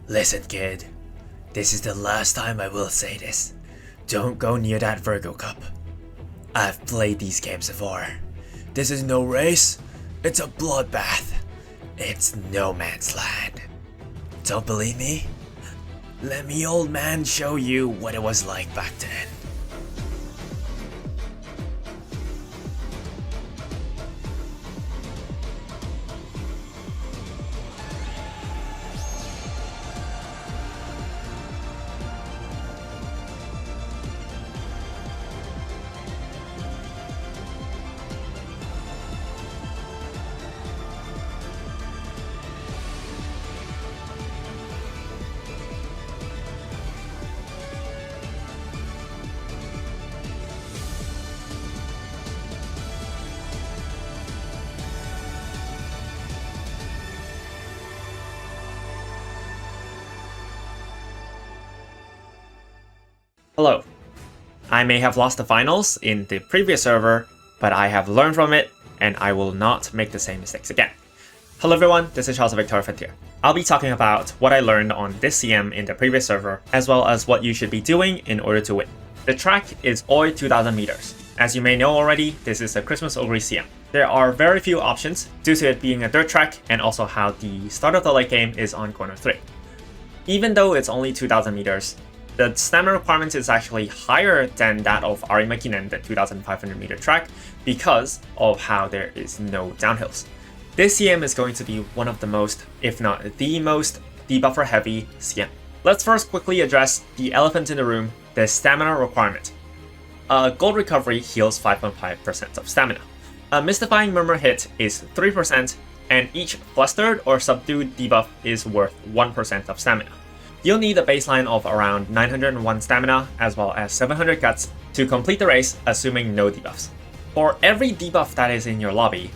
Listen, kid. This is the last time I will say this. Don't go near that Virgo cup. I've played these games before. This is no race. It's a bloodbath. It's no man's land. Don't believe me? Let me, old man, show you what it was like back then. Hello. I may have lost the finals in the previous server, but I have learned from it, and I will not make the same mistakes again. Hello everyone, this is Charles of Victoria Frontier. I'll be talking about what I learned on this CM in the previous server, as well as what you should be doing in order to win. The track is OI 2000 meters. As you may know already, this is a Christmas Ogre CM. There are very few options due to it being a dirt track and also how the start of the late game is on corner 3. Even though it's only 2000 meters, the stamina requirement is actually higher than that of Arimakinen, the 2500 meter track, because of how there is no downhills. This CM is going to be one of the most, if not the most, debuffer heavy CM. Let's first quickly address the elephant in the room, the stamina requirement. A gold recovery heals 5.5% of stamina. A mystifying murmur hit is 3%, and each flustered or subdued debuff is worth 1% of stamina. You'll need a baseline of around 901 stamina as well as 700 guts to complete the race, assuming no debuffs. For every debuff that is in your lobby,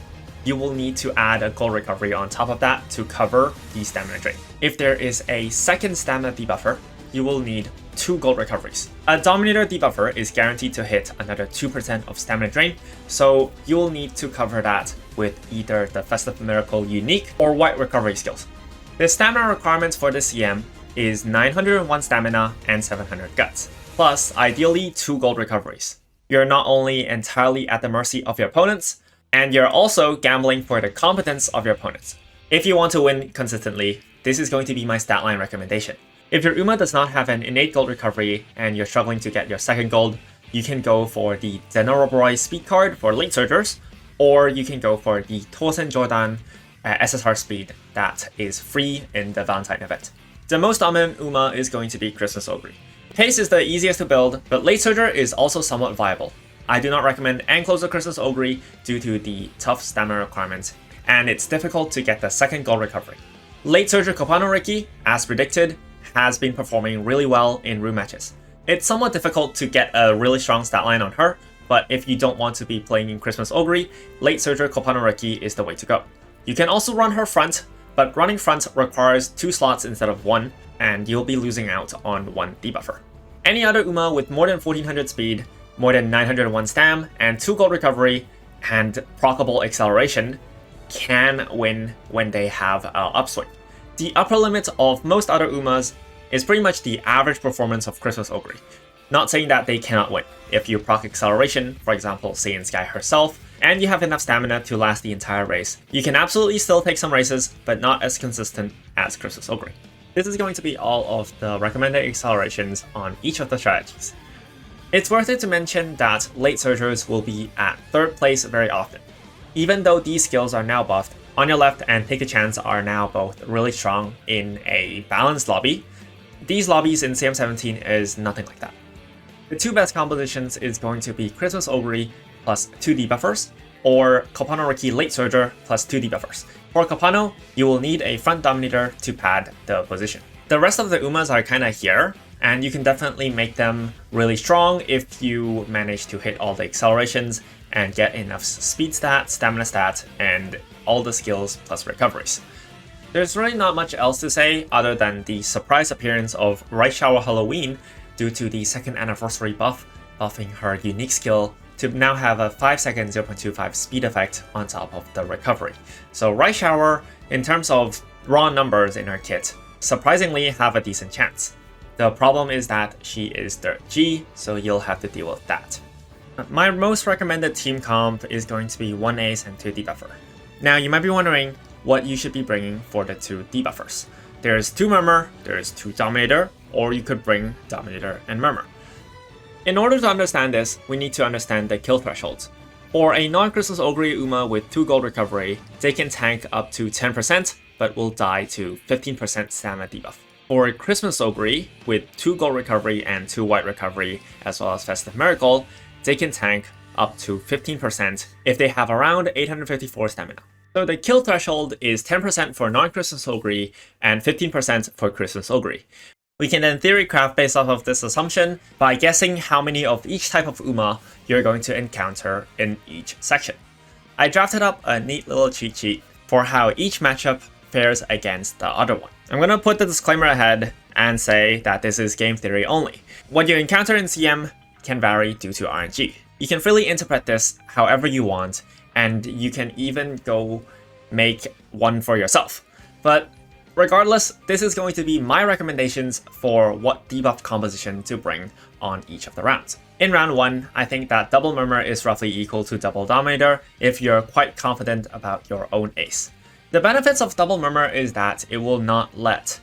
you will need to add a gold recovery on top of that to cover the stamina drain. If there is a second stamina debuffer, you will need 2 gold recoveries. A Dominator debuffer is guaranteed to hit another 2% of stamina drain, so you'll need to cover that with either the Festive Miracle Unique or White Recovery skills. The stamina requirements for this CM is 901 stamina and 700 guts, plus ideally 2 gold recoveries. You're not only entirely at the mercy of your opponents, and you're also gambling for the competence of your opponents. If you want to win consistently, this is going to be my stat line recommendation. If your Uma does not have an innate gold recovery and you're struggling to get your second gold, you can go for the Denorobroi speed card for late surgers, or you can go for the Tosen Jordan SSR speed that is free in the Valentine event. The most dominant Uma is going to be Christmas Ogre. Pace is the easiest to build, but Late Surger is also somewhat viable. I do not recommend Ancloser Christmas Ogre due to the tough stamina requirements, and it's difficult to get the second gold recovery. Late Surger Kopano Riki, as predicted, has been performing really well in room matches. It's somewhat difficult to get a really strong stat line on her, but if you don't want to be playing in Christmas Ogre, Late Surger Kopano Riki is the way to go. You can also run her front, but running front requires 2 slots instead of 1, and you'll be losing out on 1 debuffer. Any other Uma with more than 1400 speed, more than 901 stam, and 2 gold recovery, and proccable acceleration can win when they have an upswing. The upper limit of most other Umas is pretty much the average performance of Christmas Ogre. Not saying that they cannot win. If you proc acceleration, for example Saiyan Sky herself, and you have enough stamina to last the entire race, you can absolutely still take some races, but not as consistent as Christmas Ogre. This is going to be all of the recommended accelerations on each of the strategies. It's worth it to mention that late surgers will be at 3rd place very often. Even though these skills are now buffed, On Your Left and Take a Chance are now both really strong in a balanced lobby. These lobbies in CM17 is nothing like that. The 2 best compositions is going to be Christmas Ogre plus 2 debuffers, or Kopano Riki Late Surger plus 2 debuffers. For Kopano, you will need a front Dominator to pad the position. The rest of the Umas are kinda here, and you can definitely make them really strong if you manage to hit all the accelerations and get enough speed stat, stamina stat, and all the skills plus recoveries. There's really not much else to say other than the surprise appearance of Rice Shower Halloween due to the 2nd anniversary buff, buffing her unique skill to now have a 5-second 0.25 speed effect on top of the recovery. So Rice Shower, in terms of raw numbers in her kit, surprisingly have a decent chance. The problem is that she is third G, so you'll have to deal with that. My most recommended team comp is going to be 1 ace and 2 debuffer. Now you might be wondering what you should be bringing for the 2 debuffers. There's 2 Murmur, there's 2 Dominator, or you could bring Dominator and Murmur. In order to understand this, we need to understand the kill thresholds. For a non-Christmas Ogre Uma with 2 gold recovery, they can tank up to 10%, but will die to 15% stamina debuff. For a Christmas Ogre with 2 gold recovery and 2 white recovery, as well as Festive Miracle, they can tank up to 15% if they have around 854 stamina. So the kill threshold is 10% for non-Christmas Ogre and 15% for Christmas Ogre. We can then theory craft based off of this assumption by guessing how many of each type of Uma you're going to encounter in each section. I drafted up a neat little cheat sheet for how each matchup fares against the other one. I'm going to put the disclaimer ahead and say that this is game theory only. What you encounter in CM can vary due to RNG. You can freely interpret this however you want, and you can even go make one for yourself. But regardless, this is going to be my recommendations for what debuff composition to bring on each of the rounds. In round 1, I think that double Murmur is roughly equal to double Dominator if you're quite confident about your own ace. The benefits of double Murmur is that it will not let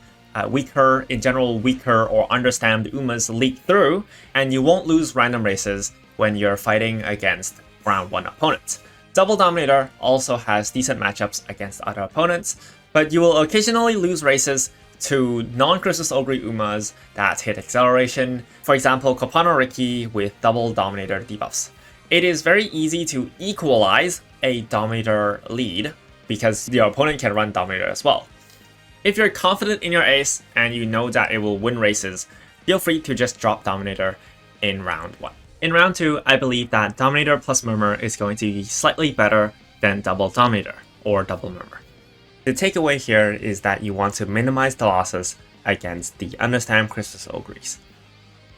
weaker or understamped Umas leak through, and you won't lose random races when you're fighting against round 1 opponents. Double Dominator also has decent matchups against other opponents, but you will occasionally lose races to non-Christmas Ogre Umas that hit acceleration, for example Kopano Riki with double Dominator debuffs. It is very easy to equalize a Dominator lead because your opponent can run Dominator as well. If you're confident in your ace and you know that it will win races, feel free to just drop Dominator in round 1. In round 2, I believe that Dominator plus Murmur is going to be slightly better than double Dominator or double Murmur. The takeaway here is that you want to minimize the losses against the understamped Christmas Ogres.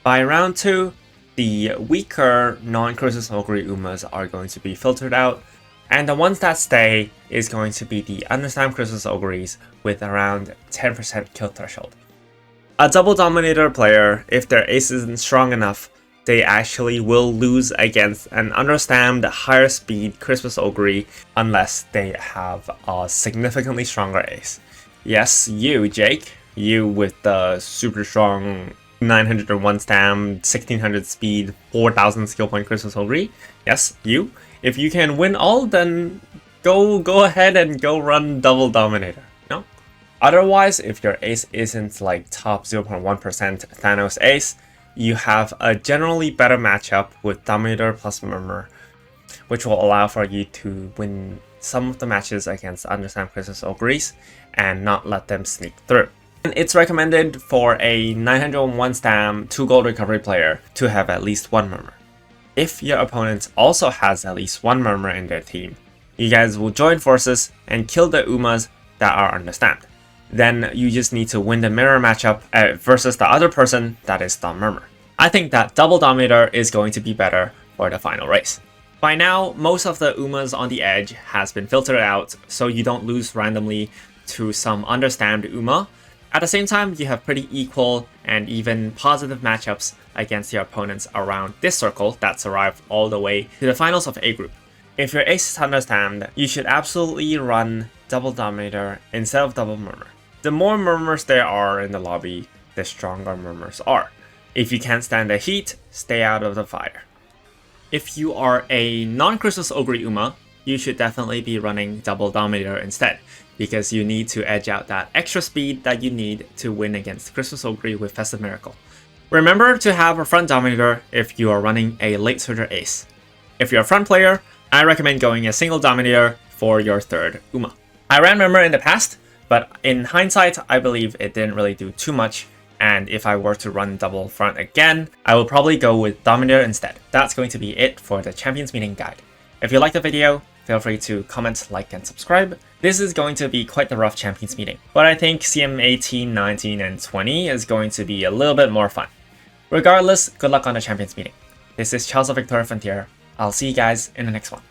By round 2, the weaker non-Christmas Ogre Umas are going to be filtered out, and the ones that stay is going to be the understamped Christmas Ogres with around 10% kill threshold. A double Dominator player, if their ace isn't strong enough, they actually will lose against an understamped, higher speed Christmas Ogre unless they have a significantly stronger ace. Yes, you, Jake. You with the super strong 901 stam, 1600 speed, 4000 skill point Christmas Ogre. Yes, you. If you can win all, then go ahead and go run double Dominator. No? Otherwise, if your ace isn't like top 0.1% Thanos ace, you have a generally better matchup with Dominator plus Murmur, which will allow for you to win some of the matches against understamped Christmas Ogres and not let them sneak through. And it's recommended for a 901 stam 2 gold recovery player to have at least 1 Murmur. If your opponent also has at least 1 Murmur in their team, you guys will join forces and kill the Umas that are understamped. Then you just need to win the mirror matchup versus the other person that is the Murmur. I think that double Dominator is going to be better for the final race. By now, most of the Umas on the edge has been filtered out, so you don't lose randomly to some understamped Uma. At the same time, you have pretty equal and even positive matchups against your opponents around this circle that survive all the way to the finals of A group. If your ace is understamped, you should absolutely run double Dominator instead of double Murmur. The more Murmurs there are in the lobby, the stronger Murmurs are. If you can't stand the heat, stay out of the fire. If you are a non-Christmas Ogre Uma, you should definitely be running double Dominator instead, because you need to edge out that extra speed that you need to win against Christmas Ogre with Festive Miracle. Remember to have a front Dominator if you are running a late surger ace. If you're a front player, I recommend going a single Dominator for your third Uma. I ran Murmur in the past, but in hindsight, I believe it didn't really do too much, and if I were to run double front again, I will probably go with Dominator instead. That's going to be it for the Champions Meeting guide. If you liked the video, feel free to comment, like, and subscribe. This is going to be quite the rough Champions Meeting, but I think CM 18, 19, and 20 is going to be a little bit more fun. Regardless, good luck on the Champions Meeting. This is Charles of Victoria Frontier. I'll see you guys in the next one.